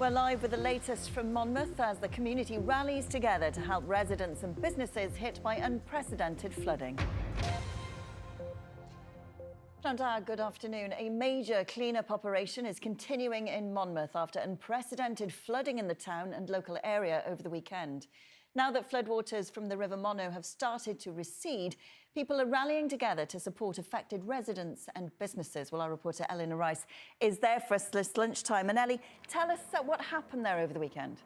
We're live with the latest from Monmouth as the community rallies together to help residents and businesses hit by unprecedented flooding. Good afternoon. A major clean-up operation is continuing in Monmouth after unprecedented flooding in the town and local area over the weekend. Now that floodwaters from the River Monmouth have started to recede, people are rallying together to support affected residents and businesses. Well, our reporter Eleanor Rice is there for us this lunchtime. And Ellie, tell us what happened there over the weekend.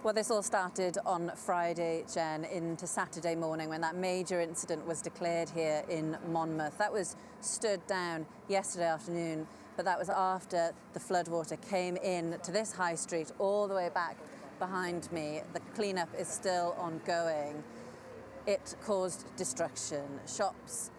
Well, this all started on Friday, Jen, into Saturday morning when that major incident was declared here in Monmouth. That was stood down yesterday afternoon, but that was after the floodwater came in to this high street all the way back behind me. The cleanup is still ongoing. It caused destruction. Shops,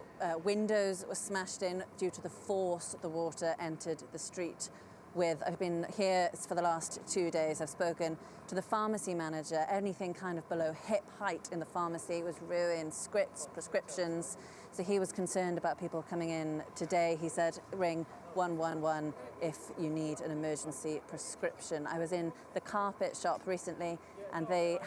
windows were smashed in due to the force the water entered the street with. I've been here for the last 2 days. I've spoken to the pharmacy manager. Anything kind of below hip height in the pharmacy was ruined, scripts, prescriptions. So he was concerned about people coming in today. He said, ring 111 if you need an emergency prescription. I was in the carpet shop recently and they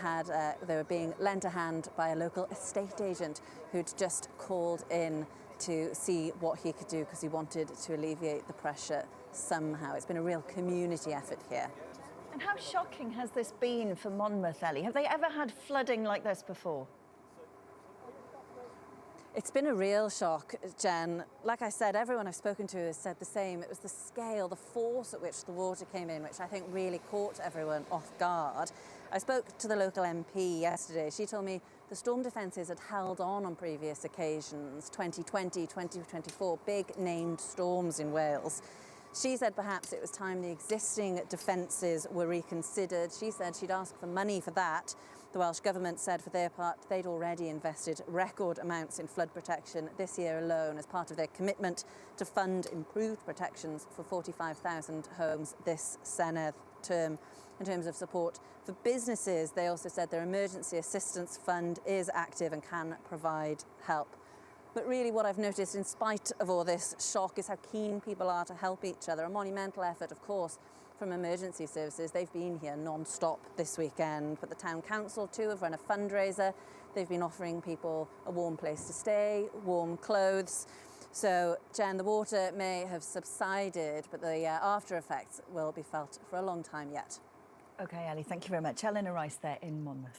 were being lent a hand by a local estate agent who'd just called in to see what he could do because he wanted to alleviate the pressure somehow. It's been a real community effort here. And how shocking has this been for Monmouth, Ellie? Have they ever had flooding like this before? It's been a real shock, Jen. Like I said, everyone I've spoken to has said the same. It was the scale, the force at which the water came in, which I think really caught everyone off guard. I spoke to the local MP yesterday. She told me the storm defences had held on previous occasions, 2020, 2024, big named storms in Wales. She said perhaps it was time the existing defences were reconsidered. She said she'd ask for money for that. The Welsh Government said for their part they'd already invested record amounts in flood protection this year alone as part of their commitment to fund improved protections for 45,000 homes this Senedd term. In terms of support for businesses, they also said their emergency assistance fund is active and can provide help. But really what I've noticed in spite of all this shock is how keen people are to help each other. A monumental effort, of course, from emergency services. They've been here non-stop this weekend, but the town council too have run a fundraiser. They've been offering people a warm place to stay, warm clothes. So, Jen, the water may have subsided, but the after effects will be felt for a long time yet. OK, Ellie, thank you very much. Eleanor Rice there in Monmouth.